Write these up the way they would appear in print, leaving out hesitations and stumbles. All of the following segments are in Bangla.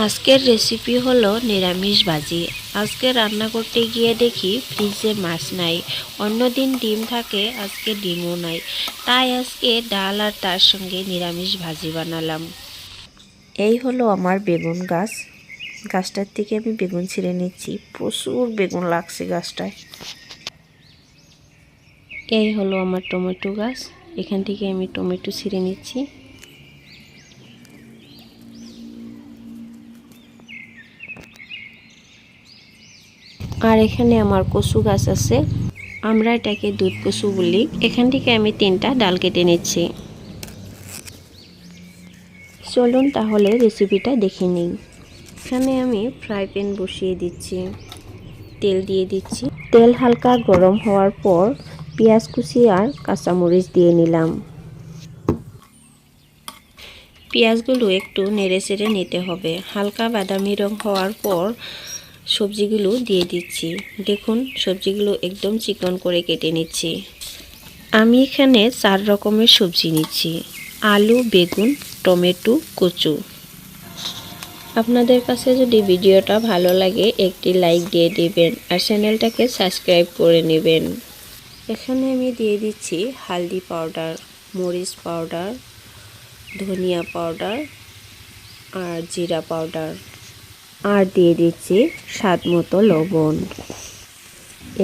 আজকের রেসিপি হলো নিরামিষ ভাজি। আজকে রান্না করতে গিয়ে দেখি ফ্রিজে মাছ নাই, অন্যদিন ডিম থাকে, আজকে ডিমও নাই। তাই আজকে ডাল আর তার সঙ্গে নিরামিষ ভাজি বানালাম। এই হলো আমার বেগুন গাছ। গাছটার থেকে আমি বেগুন ছিঁড়ে নিচ্ছি, প্রচুর বেগুন লাগছে গাছটায়। এই হলো আমার টমেটো গাছ, এখান থেকে আমি টমেটো ছিঁড়ে নিচ্ছি। আর এখানে আমার কচু গাছ আছে, আমরা এটাকে দুধ কচু বলি। এখান থেকে আমি 3টা ডাল কেটে নিচ্ছি। চলুন তাহলে রেসিপিটা দেখে নিই। এখানে আমি ফ্রাই প্যান বসিয়ে দিচ্ছি, তেল দিয়ে দিচ্ছি। তেল হালকা গরম হওয়ার পর পেঁয়াজ কুচি আর কাঁচামরিচ দিয়ে নিলাম। পেঁয়াজগুলো একটু নেড়ে চেড়ে নিতে হবে। হালকা বাদামি রং হওয়ার পর সবজিগুলো দিয়ে দিচ্ছি। দেখুন সবজিগুলো একদম চিকন করে কেটে নিচ্ছি। আমি এখানে 4 রকমের সবজি নিচ্ছি: আলু, বেগুন, টমেটো, কচু। আপনাদের কাছে যদি ভিডিওটা ভালো লাগে একটি লাইক দিয়ে দিবেন আর চ্যানেলটাকে সাবস্ক্রাইব করে নেবেন। এখানে আমি দিয়ে দিচ্ছি হলদি পাউডার, মরিচ পাউডার, ধনিয়া পাউডার আর জিরা পাউডার, আর দিয়ে দিচ্ছি স্বাদ মতো লবণ।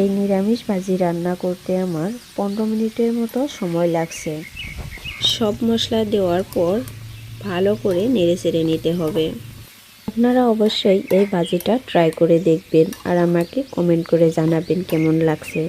এই নিরামিষ ভাজি রান্না করতে আমার 15 মিনিটের মতো সময় লাগছে। সব মশলা দেওয়ার পর ভালো করে নেড়েচেড়ে নিতে হবে। আপনারা অবশ্যই এই ভাজিটা ট্রাই করে দেখবেন আর আমাকে কমেন্ট করে জানাবেন কেমন লাগছে।